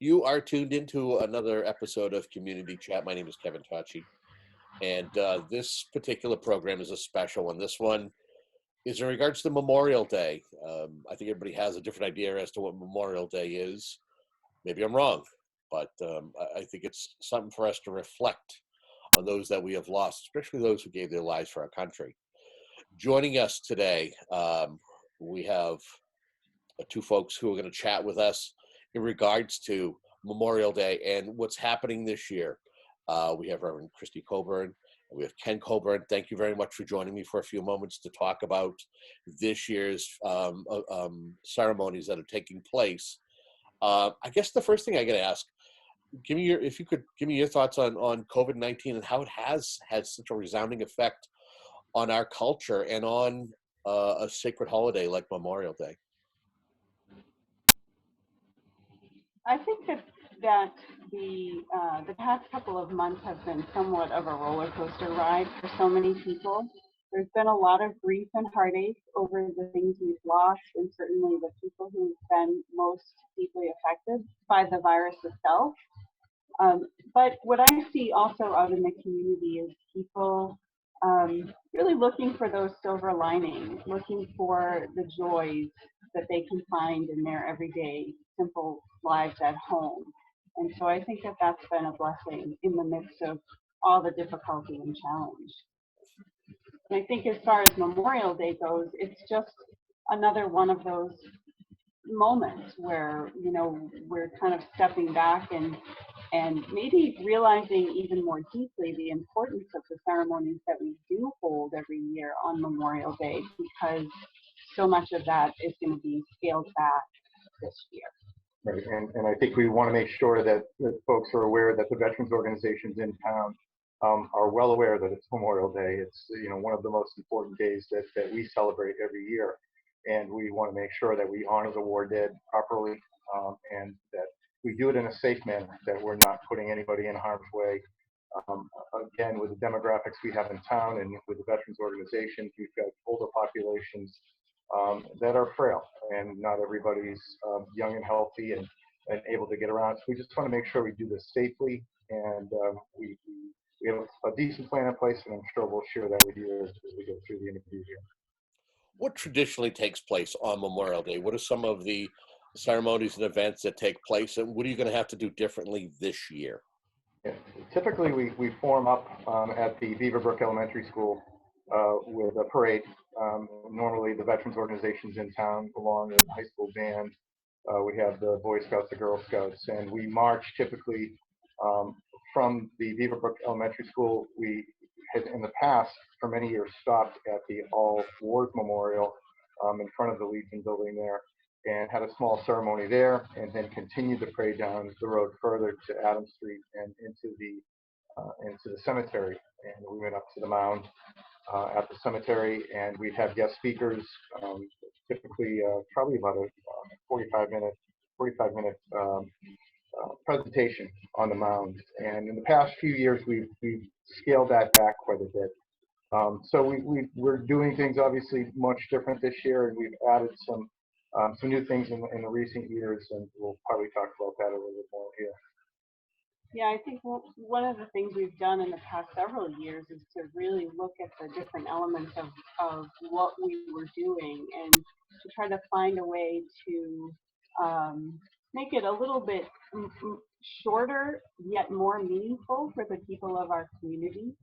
You are tuned into another episode of Community Chat. My name is Kevin Tachi, and this particular program is a special one. This one is in regards to Memorial Day. I think everybody has a different idea as to what Memorial Day is. Maybe I'm wrong, but I think it's something for us to reflect on those that we have lost, especially those who gave their lives for our country. Joining us today, we have two folks who are going to chat with us in regards to Memorial Day and what's happening this year. We have Reverend Kristy Coburn, and we have Ken Coburn. Thank you very much for joining me for a few moments to talk about this year's ceremonies that are taking place. I guess the first thing I got to ask, if you could give me your thoughts on COVID-19 and how it has had such a resounding effect on our culture and on a sacred holiday like Memorial Day. I think that the past couple of months have been somewhat of a roller coaster ride for so many people. There's been a lot of grief and heartache over the things we've lost, and certainly the people who've been most deeply affected by the virus itself. But what I see also out in the community is people really looking for those silver linings, looking for the joys that they can find in their everyday simple lives at home. And so I think that that's been a blessing in the midst of all the difficulty and challenge. And I think as far as Memorial Day goes, it's just another one of those moments where, we're kind of stepping back and maybe realizing even more deeply the importance of the ceremonies that we do hold every year on Memorial Day, because so much of that is going to be scaled back this year. Right, and I think we want to make sure that folks are aware that the veterans organizations in town are well aware that it's Memorial Day. It's one of the most important days that we celebrate every year, and we want to make sure that we honor the war dead properly, and that we do it in a safe manner, that we're not putting anybody in harm's way. Again, with the demographics we have in town and with the veterans organizations, we've got older populations that are frail, and not everybody's young and healthy and able to get around. So we just want to make sure we do this safely, and we have a decent plan in place, and I'm sure we'll share that with you as we go through the interview here. What traditionally takes place on Memorial Day? What are some of the ceremonies and events that take place, and what are you going to have to do differently this year? Yeah. Typically, we form up at the Beaverbrook Elementary School with a parade. Normally, the veterans organizations in town, along with the high school band, we have the Boy Scouts, the Girl Scouts, and we march typically from the Beaverbrook Elementary School. We had in the past, for many years, stopped at the All Wars Memorial in front of the Legion building there, and had a small ceremony there, and then continued to pray down the road further to Adams Street and into the cemetery. And we went up to the mound at the cemetery, and we'd have guest speakers, typically probably about a 45-minute presentation on the mound. And in the past few years, we've scaled that back quite a bit. So we're doing things obviously much different this year, and we've added some new things in the recent years, and we'll probably talk about that a little bit more here. Yeah, I think one of the things we've done in the past several years is to really look at the different elements of what we were doing, and to try to find a way to make it a little bit shorter yet more meaningful for the people of our community.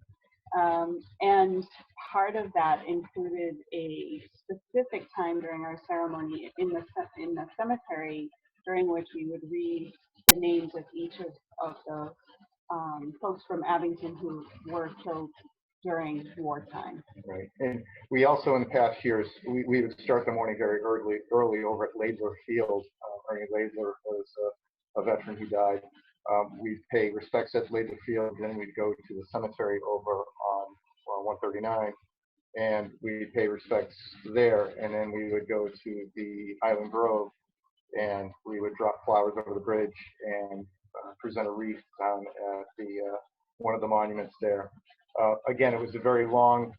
And part of that included a specific time during our ceremony in the cemetery, during which we would read the names of each of the folks from Abington who were killed during wartime. Right, and we also in the past years, we would start the morning very early over at Laidler Field. Ernie Laidler was a veteran who died. We'd pay respects at Laidler Field, then we'd go to the cemetery over on 139, and we'd pay respects there, and then we would go to the Island Grove, and we would drop flowers over the bridge and present a wreath down at the one of the monuments there. Again, it was a very long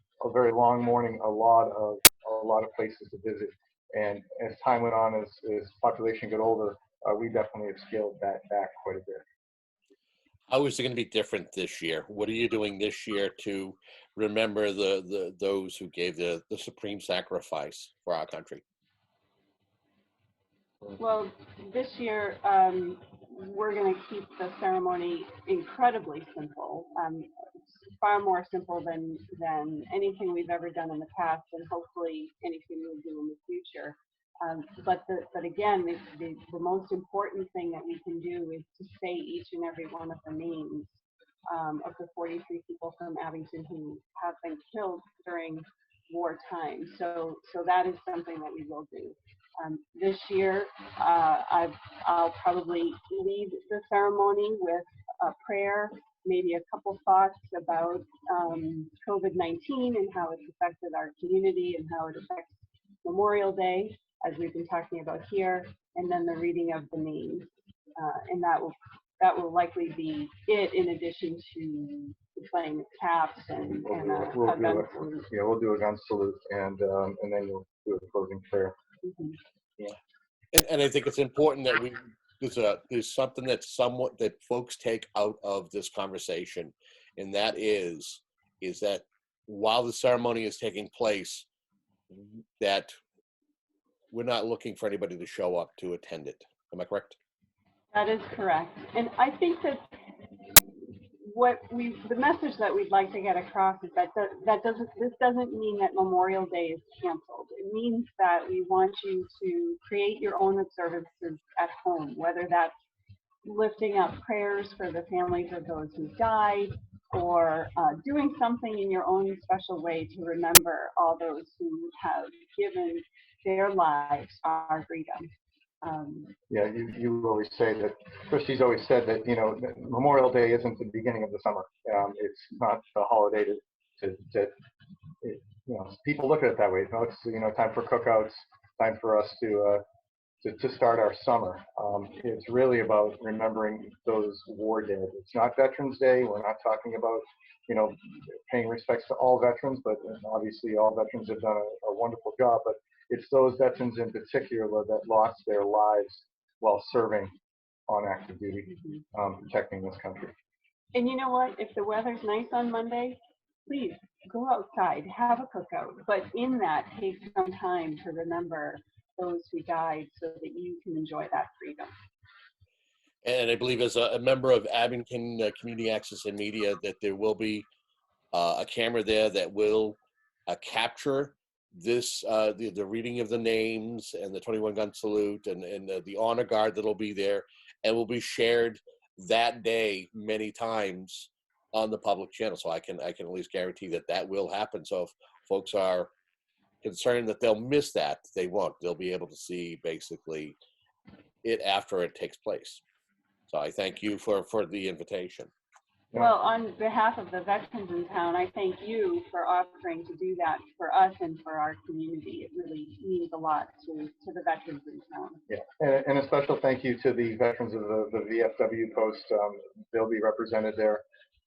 morning, a lot of places to visit. And as time went on, as population got older, we definitely have scaled that back quite a bit. How is it going to be different this year? What are you doing this year to remember those who gave the supreme sacrifice for our country? Well, this year, we're going to keep the ceremony incredibly simple, far more simple than anything we've ever done in the past, and hopefully anything we'll do in the future. But again, the most important thing that we can do is to say each and every one of the names of the 43 people from Abington who have been killed during wartime. So that is something that we will do. This year, I'll probably lead the ceremony with a prayer, maybe a couple thoughts about COVID-19 and how it's affected our community and how it affects Memorial Day, as we've been talking about here, and then the reading of the names. And that will likely be it, in addition to playing taps and a gun salute. Yeah, we'll do a gun salute, and then you'll do a closing prayer. Mm-hmm. Yeah. And I think it's important that there's something that folks take out of this conversation, and that is that while the ceremony is taking place, that we're not looking for anybody to show up to attend it. Am I correct? That is correct. And I think that the message that we'd like to get across is that this doesn't mean that Memorial Day is canceled. It means that we want you to create your own observances at home, whether that's lifting up prayers for the families of those who died, or doing something in your own special way to remember all those who have given their lives our freedom. Yeah, you always say that, Kristy's always said that, Memorial Day isn't the beginning of the summer. It's not a holiday people look at it that way. It's, time for cookouts, time for us to start our summer. It's really about remembering those war dead. It's not Veterans Day. We're not talking about, paying respects to all veterans, but obviously all veterans have done a wonderful job. But it's those veterans in particular that lost their lives while serving on active duty, protecting this country. And you know what? If the weather's nice on Monday, please go outside, have a cookout. But in that, take some time to remember those who died so that you can enjoy that freedom. And I believe as a member of Abington Community Access and Media that there will be a camera there that will capture this, the reading of the names and the 21 gun salute and the honor guard that'll be there, and will be shared that day many times on the public channel. So I can at least guarantee that will happen. So if folks are concerned that they'll miss that, they won't. They'll be able to see basically it after it takes place. So I thank you for the invitation. Well, on behalf of the veterans in town, I thank you for offering to do that for us and for our community. It really means a lot to the veterans in town. Yeah, and a special thank you to the veterans of the VFW post. They'll be represented there.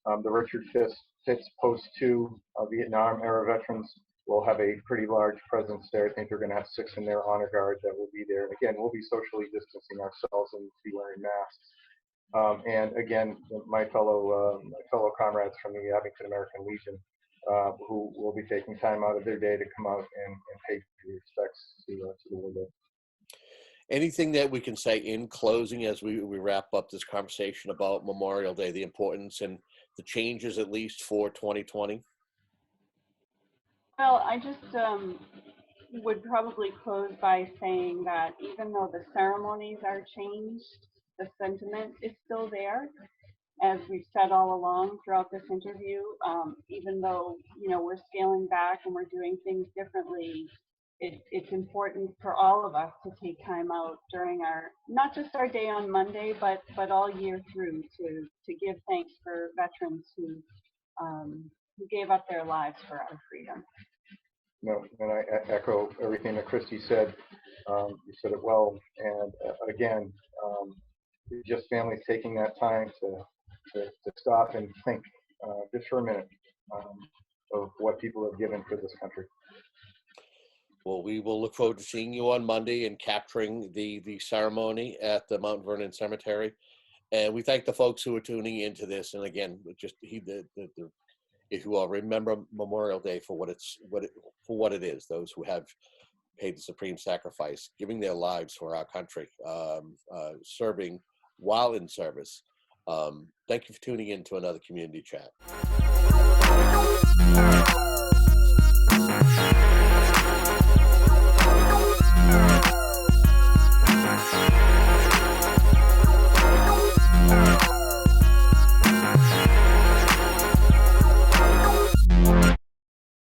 The Richard Fitz Post 2 Vietnam era veterans will have a pretty large presence there. I think they're going to have 6 in their honor guard that will be there. And again, we'll be socially distancing ourselves and be wearing masks. And again, my fellow comrades from the Abington American Legion, who will be taking time out of their day to come out and pay respects to the war dead. Anything that we can say in closing as we wrap up this conversation about Memorial Day, the importance and the changes at least for 2020? Well, I just would probably close by saying that even though the ceremonies are changed, the sentiment is still there. As we've said all along throughout this interview, even though we're scaling back and we're doing things differently, it's important for all of us to take time out during not just our day on Monday, but all year through to give thanks for veterans who gave up their lives for our freedom. No, and I echo everything that Kristy said. You said it well, and again, just families taking that time to stop and think just for a minute of what people have given for this country. Well, we will look forward to seeing you on Monday and capturing the ceremony at the Mount Vernon Cemetery. And we thank the folks who are tuning into this. And again, just if you will, remember Memorial Day for what it is. Those who have paid the supreme sacrifice, giving their lives for our country, serving while in service. Thank you for tuning in to another community chat.